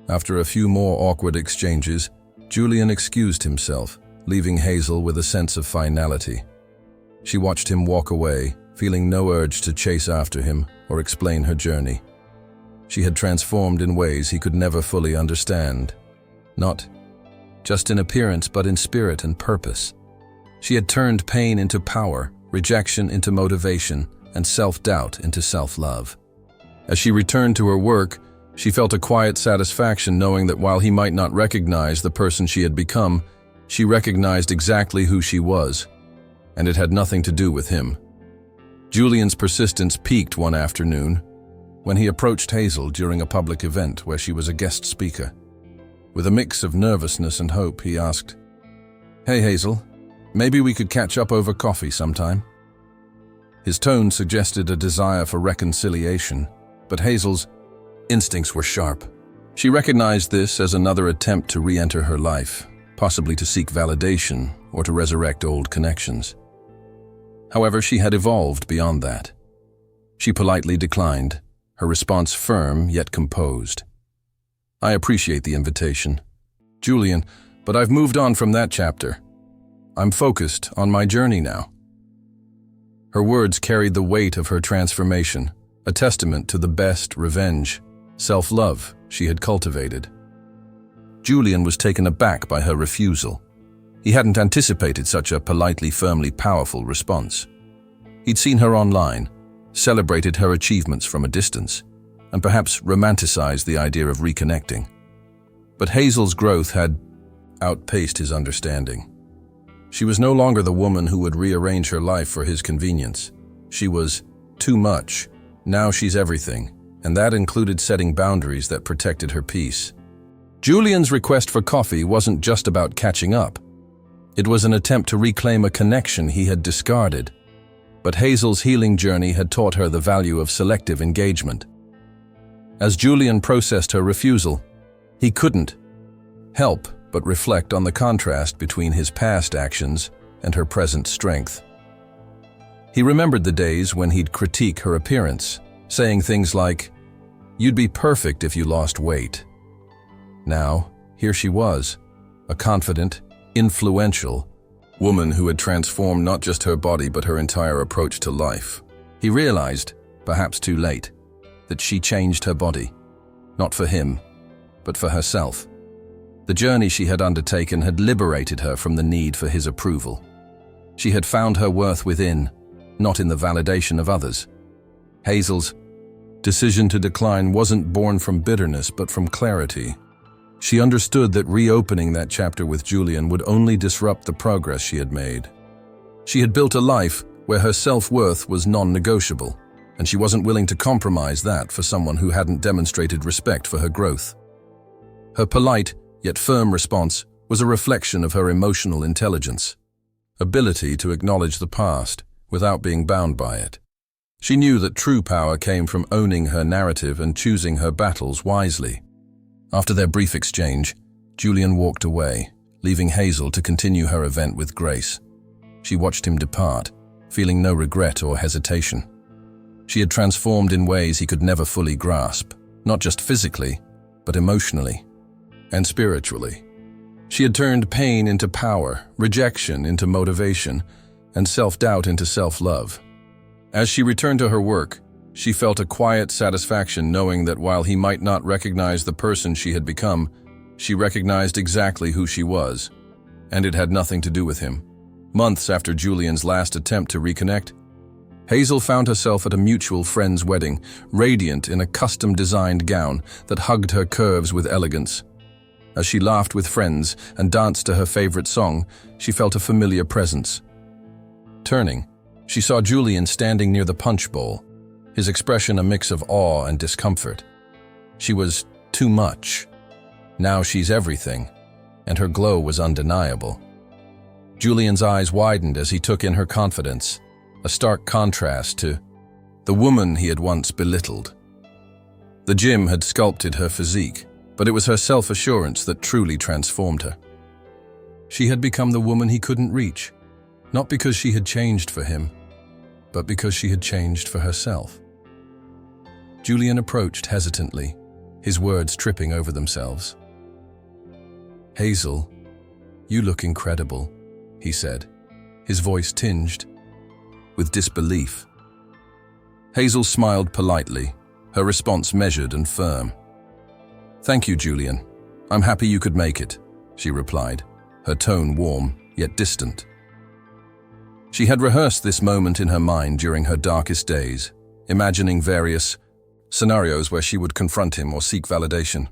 After a few more awkward exchanges, Julian excused himself, leaving Hazel with a sense of finality. She watched him walk away, feeling no urge to chase after him or explain her journey. She had transformed in ways he could never fully understand, not just in appearance but in spirit and purpose. She had turned pain into power, rejection into motivation, and self-doubt into self-love. As she returned to her work, she felt a quiet satisfaction knowing that while he might not recognize the person she had become, she recognized exactly who she was, and it had nothing to do with him. Julian's persistence peaked one afternoon when he approached Hazel during a public event where she was a guest speaker. With a mix of nervousness and hope, he asked, "Hey Hazel, maybe we could catch up over coffee sometime?" His tone suggested a desire for reconciliation, but Hazel's instincts were sharp. She recognized this as another attempt to re-enter her life, possibly to seek validation or to resurrect old connections. However, she had evolved beyond that. She politely declined, her response firm yet composed. "I appreciate the invitation, Julian, but I've moved on from that chapter. I'm focused on my journey now." Her words carried the weight of her transformation, a testament to the best revenge, self-love she had cultivated. Julian was taken aback by her refusal. He hadn't anticipated such a politely, firmly powerful response. He'd seen her online, celebrated her achievements from a distance, and perhaps romanticized the idea of reconnecting. But Hazel's growth had outpaced his understanding. She was no longer the woman who would rearrange her life for his convenience. She was too much. Now she's everything, and that included setting boundaries that protected her peace. Julian's request for coffee wasn't just about catching up. It was an attempt to reclaim a connection he had discarded. But Hazel's healing journey had taught her the value of selective engagement. As Julian processed her refusal, he couldn't help but reflect on the contrast between his past actions and her present strength. He remembered the days when he'd critique her appearance, saying things like, "You'd be perfect if you lost weight." Now, here she was, a confident, influential woman who had transformed not just her body but her entire approach to life. He realized, perhaps too late, that she changed her body, not for him, but for herself. The journey she had undertaken had liberated her from the need for his approval. She had found her worth within, not in the validation of others. Hazel's decision to decline wasn't born from bitterness but from clarity. She understood that reopening that chapter with Julian would only disrupt the progress she had made. She had built a life where her self-worth was non-negotiable, and she wasn't willing to compromise that for someone who hadn't demonstrated respect for her growth. Her polite, yet firm response was a reflection of her emotional intelligence, ability to acknowledge the past without being bound by it. She knew that true power came from owning her narrative and choosing her battles wisely. After their brief exchange, Julian walked away, leaving Hazel to continue her event with grace. She watched him depart, feeling no regret or hesitation. She had transformed in ways he could never fully grasp, not just physically, but emotionally and spiritually. She had turned pain into power, rejection into motivation, and self-doubt into self-love. As she returned to her work, she felt a quiet satisfaction knowing that while he might not recognize the person she had become, she recognized exactly who she was, and it had nothing to do with him. Months after Julian's last attempt to reconnect, Hazel found herself at a mutual friend's wedding, radiant in a custom-designed gown that hugged her curves with elegance. As she laughed with friends and danced to her favorite song, she felt a familiar presence. Turning, she saw Julian standing near the punch bowl, his expression a mix of awe and discomfort. She was too much. Now she's everything, and her glow was undeniable. Julian's eyes widened as he took in her confidence, a stark contrast to the woman he had once belittled. The gym had sculpted her physique, but it was her self-assurance that truly transformed her. She had become the woman he couldn't reach, not because she had changed for him, but because she had changed for herself. Julian approached hesitantly, his words tripping over themselves. "Hazel, you look incredible," he said, his voice tinged with disbelief. Hazel smiled politely, her response measured and firm. "Thank you, Julian. I'm happy you could make it," she replied, her tone warm yet distant. She had rehearsed this moment in her mind during her darkest days, imagining various scenarios where she would confront him or seek validation.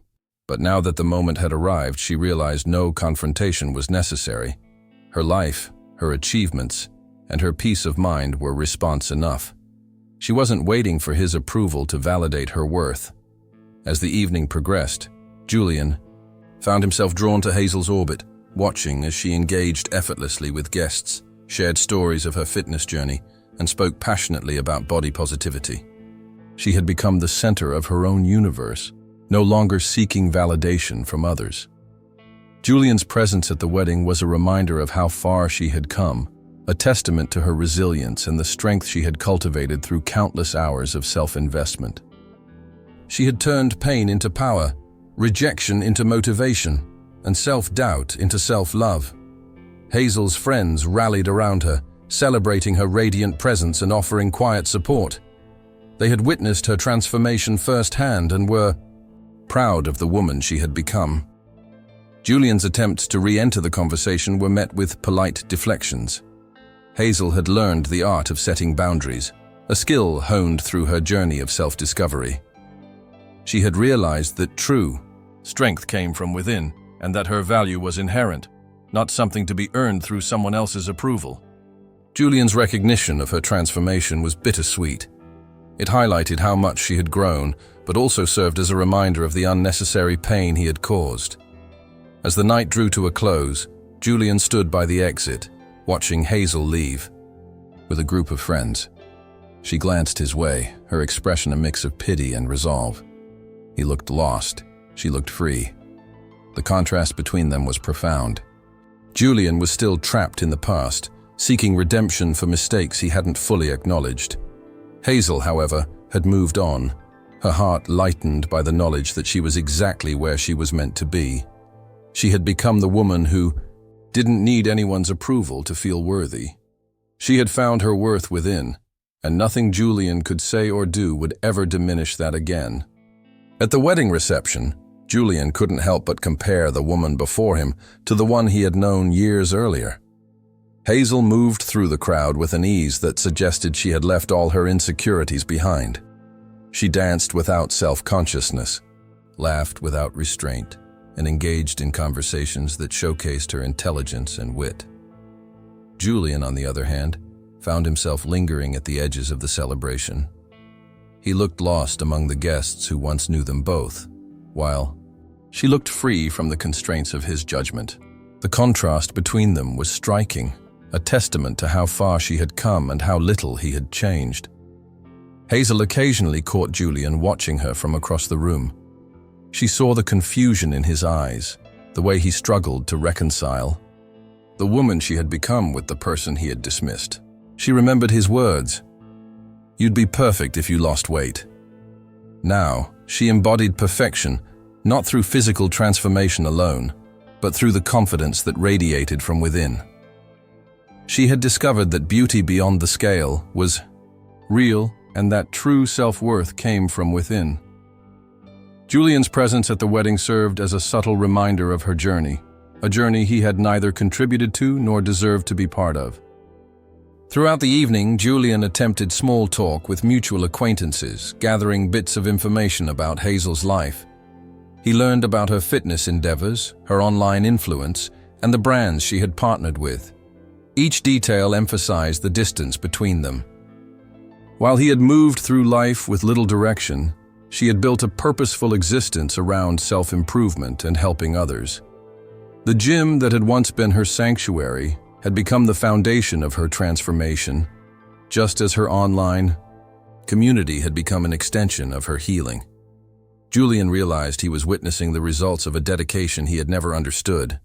But now that the moment had arrived, she realized no confrontation was necessary. Her life, her achievements, and her peace of mind were response enough. She wasn't waiting for his approval to validate her worth. As the evening progressed, Julian found himself drawn to Hazel's orbit, watching as she engaged effortlessly with guests, shared stories of her fitness journey, and spoke passionately about body positivity. She had become the center of her own universe, no longer seeking validation from others. Julian's presence at the wedding was a reminder of how far she had come, a testament to her resilience and the strength she had cultivated through countless hours of self-investment. She had turned pain into power, rejection into motivation, and self-doubt into self-love. Hazel's friends rallied around her, celebrating her radiant presence and offering quiet support. They had witnessed her transformation firsthand and were proud of the woman she had become. Julian's attempts to re-enter the conversation were met with polite deflections. Hazel had learned the art of setting boundaries, a skill honed through her journey of self-discovery. She had realized that true strength came from within and that her value was inherent, not something to be earned through someone else's approval. Julian's recognition of her transformation was bittersweet. It highlighted how much she had grown, but also served as a reminder of the unnecessary pain he had caused. As the night drew to a close, Julian stood by the exit, watching Hazel leave with a group of friends. She glanced his way, her expression a mix of pity and resolve. He looked lost. She looked free. The contrast between them was profound. Julian was still trapped in the past, seeking redemption for mistakes he hadn't fully acknowledged. Hazel, however, had moved on, her heart lightened by the knowledge that she was exactly where she was meant to be. She had become the woman who didn't need anyone's approval to feel worthy. She had found her worth within, and nothing Julian could say or do would ever diminish that again. At the wedding reception, Julian couldn't help but compare the woman before him to the one he had known years earlier. Hazel moved through the crowd with an ease that suggested she had left all her insecurities behind. She danced without self-consciousness, laughed without restraint, and engaged in conversations that showcased her intelligence and wit. Julian, on the other hand, found himself lingering at the edges of the celebration. He looked lost among the guests who once knew them both, while she looked free from the constraints of his judgment. The contrast between them was striking, a testament to how far she had come and how little he had changed. Hazel occasionally caught Julian watching her from across the room. She saw the confusion in his eyes, the way he struggled to reconcile the woman she had become with the person he had dismissed. She remembered his words, "You'd be perfect if you lost weight." Now, she embodied perfection, not through physical transformation alone, but through the confidence that radiated from within. She had discovered that beauty beyond the scale was real and that true self-worth came from within. Julian's presence at the wedding served as a subtle reminder of her journey, a journey he had neither contributed to nor deserved to be part of. Throughout the evening, Julian attempted small talk with mutual acquaintances, gathering bits of information about Hazel's life. He learned about her fitness endeavors, her online influence, and the brands she had partnered with. Each detail emphasized the distance between them. While he had moved through life with little direction, she had built a purposeful existence around self-improvement and helping others. The gym that had once been her sanctuary had become the foundation of her transformation, just as her online community had become an extension of her healing. Julian realized he was witnessing the results of a dedication he had never understood.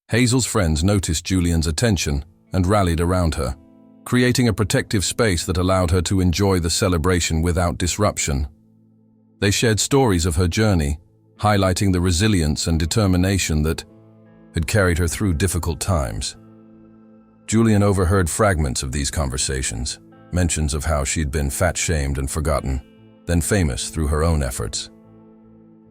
Hazel's friends noticed Julian's attention and rallied around her, creating a protective space that allowed her to enjoy the celebration without disruption. They shared stories of her journey, highlighting the resilience and determination that had carried her through difficult times. Julian overheard fragments of these conversations, mentions of how she'd been fat-shamed and forgotten, then famous through her own efforts.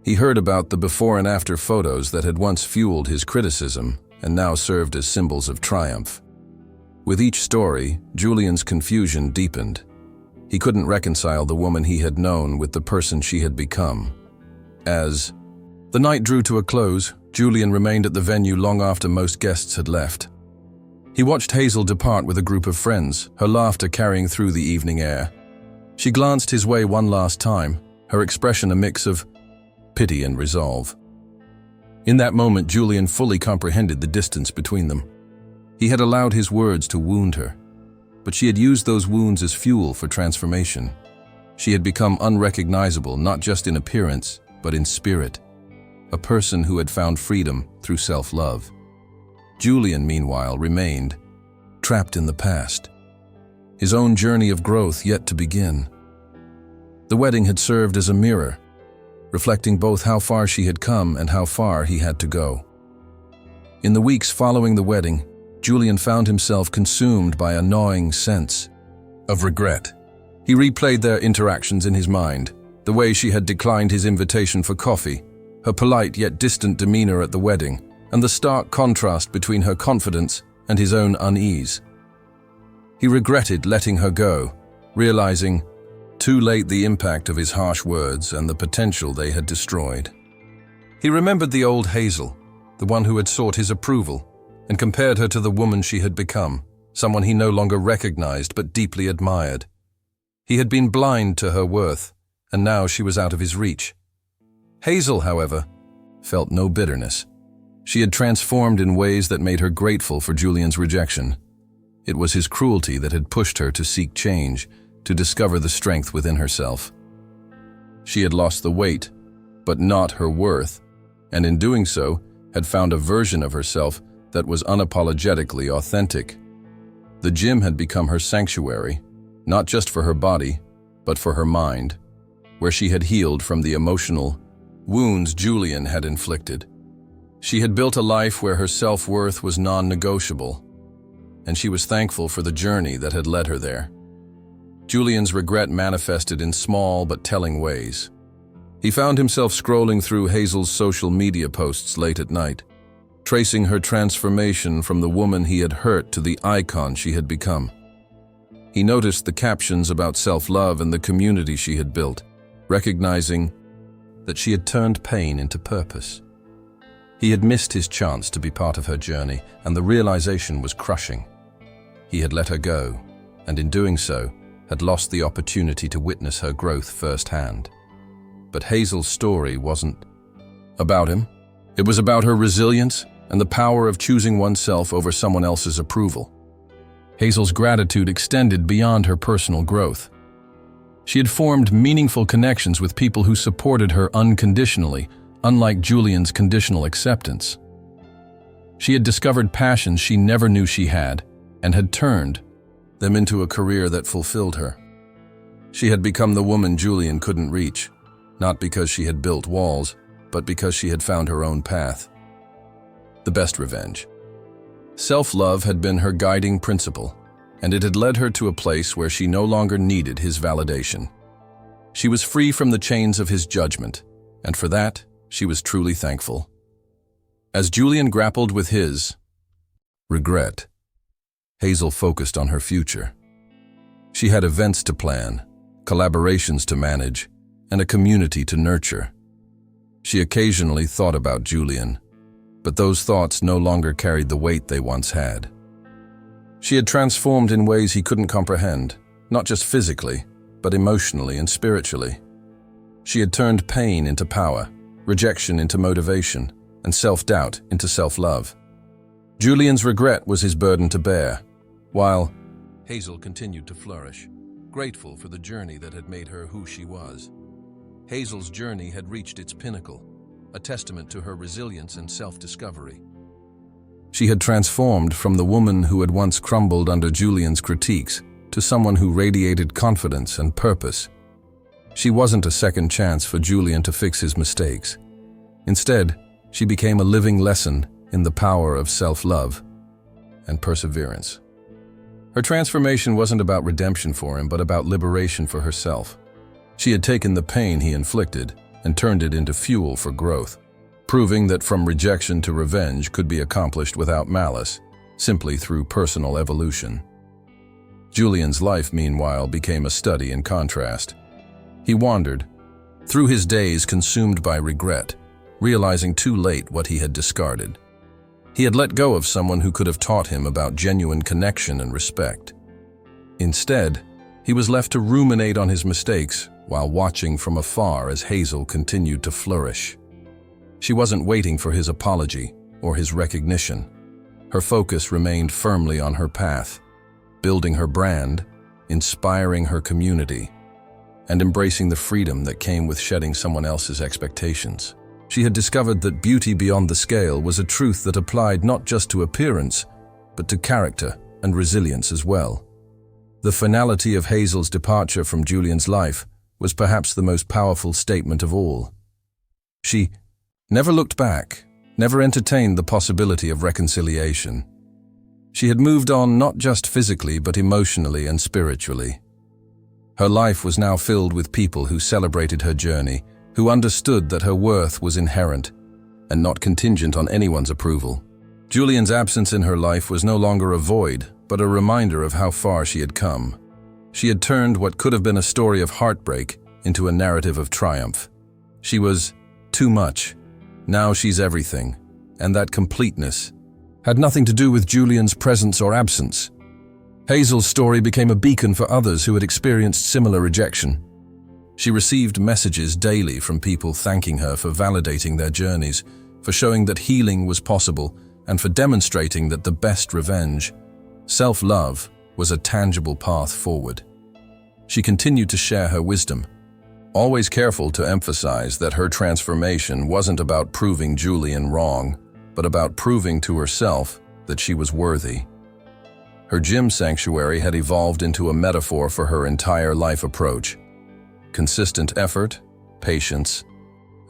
He heard about the before and after photos that had once fueled his criticism and now served as symbols of triumph. With each story, Julian's confusion deepened. He couldn't reconcile the woman he had known with the person she had become. As the night drew to a close, Julian remained at the venue long after most guests had left. He watched Hazel depart with a group of friends, her laughter carrying through the evening air. She glanced his way one last time, her expression a mix of pity and resolve. In that moment, Julian fully comprehended the distance between them. He had allowed his words to wound her, but she had used those wounds as fuel for transformation. She had become unrecognizable, not just in appearance, but in spirit. a person who had found freedom through self-love. Julian, meanwhile, remained trapped in the past, his own journey of growth yet to begin. The wedding had served as a mirror, reflecting both how far she had come and how far he had to go. In the weeks following the wedding, Julian found himself consumed by a gnawing sense of regret. He replayed their interactions in his mind, the way she had declined his invitation for coffee, her polite yet distant demeanor at the wedding, and the stark contrast between her confidence and his own unease. He regretted letting her go, realizing too late the impact of his harsh words and the potential they had destroyed. He remembered the old Hazel, the one who had sought his approval, and compared her to the woman she had become, someone he no longer recognized but deeply admired. He had been blind to her worth, and now she was out of his reach. Hazel, however, felt no bitterness. She had transformed in ways that made her grateful for Julian's rejection. It was his cruelty that had pushed her to seek change, to discover the strength within herself. She had lost the weight, but not her worth, and in doing so, had found a version of herself that was unapologetically authentic. The gym had become her sanctuary, not just for her body, but for her mind, where she had healed from the emotional wounds Julian had inflicted. She had built a life where her self-worth was non-negotiable, and she was thankful for the journey that had led her there. Julian's regret manifested in small but telling ways. He found himself scrolling through Hazel's social media posts late at night, tracing her transformation from the woman he had hurt to the icon she had become. He noticed the captions about self-love and the community she had built, recognizing that she had turned pain into purpose. He had missed his chance to be part of her journey, and the realization was crushing. He had let her go, and in doing so, had lost the opportunity to witness her growth firsthand. But Hazel's story wasn't about him. It was about her resilience and the power of choosing oneself over someone else's approval. Hazel's gratitude extended beyond her personal growth. She had formed meaningful connections with people who supported her unconditionally, unlike Julian's conditional acceptance. She had discovered passions she never knew she had, and had turned them into a career that fulfilled her. She had become the woman Julian couldn't reach, not because she had built walls, but because she had found her own path. The best revenge. Self-love had been her guiding principle, and it had led her to a place where she no longer needed his validation. She was free from the chains of his judgment, and for that, she was truly thankful. As Julian grappled with his regret, Hazel focused on her future. She had events to plan, collaborations to manage, and a community to nurture. She occasionally thought about Julian, but those thoughts no longer carried the weight they once had. She had transformed in ways he couldn't comprehend, not just physically, but emotionally and spiritually. She had turned pain into power, rejection into motivation, and self-doubt into self-love. Julian's regret was his burden to bear, while Hazel continued to flourish, grateful for the journey that had made her who she was. Hazel's journey had reached its pinnacle, a testament to her resilience and self-discovery. She had transformed from the woman who had once crumbled under Julian's critiques to someone who radiated confidence and purpose. She wasn't a second chance for Julian to fix his mistakes. Instead, she became a living lesson in the power of self-love and perseverance. Her transformation wasn't about redemption for him, but about liberation for herself. She had taken the pain he inflicted and turned it into fuel for growth, proving that from rejection to revenge could be accomplished without malice, simply through personal evolution. Julian's life, meanwhile, became a study in contrast. He wandered through his days consumed by regret, realizing too late what he had discarded. He had let go of someone who could have taught him about genuine connection and respect. Instead, he was left to ruminate on his mistakes while watching from afar as Hazel continued to flourish. She wasn't waiting for his apology or his recognition. Her focus remained firmly on her path, building her brand, inspiring her community, and embracing the freedom that came with shedding someone else's expectations. She had discovered that beauty beyond the scale was a truth that applied not just to appearance, but to character and resilience as well. The finality of Hazel's departure from Julian's life was perhaps the most powerful statement of all. She never looked back, never entertained the possibility of reconciliation. She had moved on not just physically but emotionally and spiritually. Her life was now filled with people who celebrated her journey, who understood that her worth was inherent and not contingent on anyone's approval. Julian's absence in her life was no longer a void, but a reminder of how far she had come. She had turned what could have been a story of heartbreak into a narrative of triumph. She was too much. Now she's everything, and that completeness had nothing to do with Julian's presence or absence. Hazel's story became a beacon for others who had experienced similar rejection. She received messages daily from people thanking her for validating their journeys, for showing that healing was possible, and for demonstrating that the best revenge, self-love, was a tangible path forward. She continued to share her wisdom, always careful to emphasize that her transformation wasn't about proving Julian wrong, but about proving to herself that she was worthy. Her gym sanctuary had evolved into a metaphor for her entire life approach. Consistent effort, patience,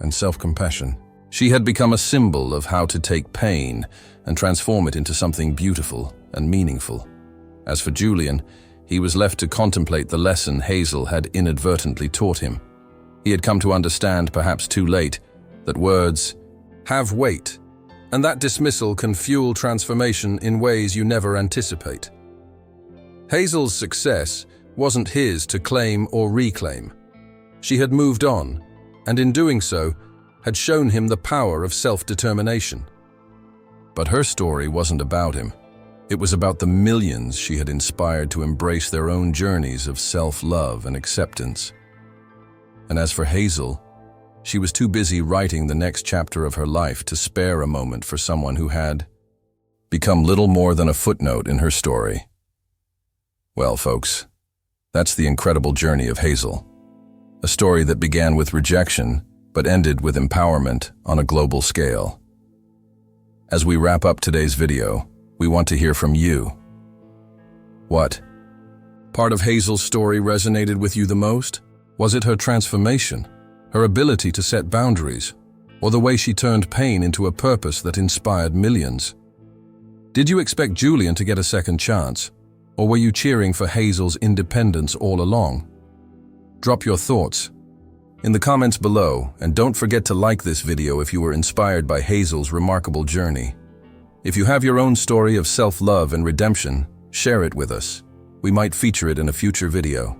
and self-compassion. She had become a symbol of how to take pain and transform it into something beautiful and meaningful. As for Julian, he was left to contemplate the lesson Hazel had inadvertently taught him. He had come to understand, perhaps too late, that words have weight, and that dismissal can fuel transformation in ways you never anticipate. Hazel's success wasn't his to claim or reclaim. She had moved on, and in doing so, had shown him the power of self-determination. But her story wasn't about him. It was about the millions she had inspired to embrace their own journeys of self-love and acceptance. And as for Hazel, she was too busy writing the next chapter of her life to spare a moment for someone who had become little more than a footnote in her story. Well, folks, that's the incredible journey of Hazel. A story that began with rejection, but ended with empowerment on a global scale. As we wrap up today's video, we want to hear from you. What part of Hazel's story resonated with you the most? Was it her transformation, her ability to set boundaries, or the way she turned pain into a purpose that inspired millions? Did you expect Julian to get a second chance, or were you cheering for Hazel's independence all along? Drop your thoughts in the comments below, and don't forget to like this video if you were inspired by Hazel's remarkable journey. If you have your own story of self-love and redemption, share it with us. We might feature it in a future video.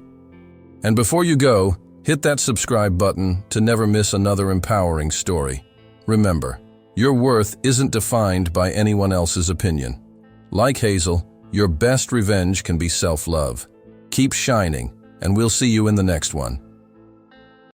And before you go, hit that subscribe button to never miss another empowering story. Remember, your worth isn't defined by anyone else's opinion. Like Hazel, your best revenge can be self-love. Keep shining, and we'll see you in the next one.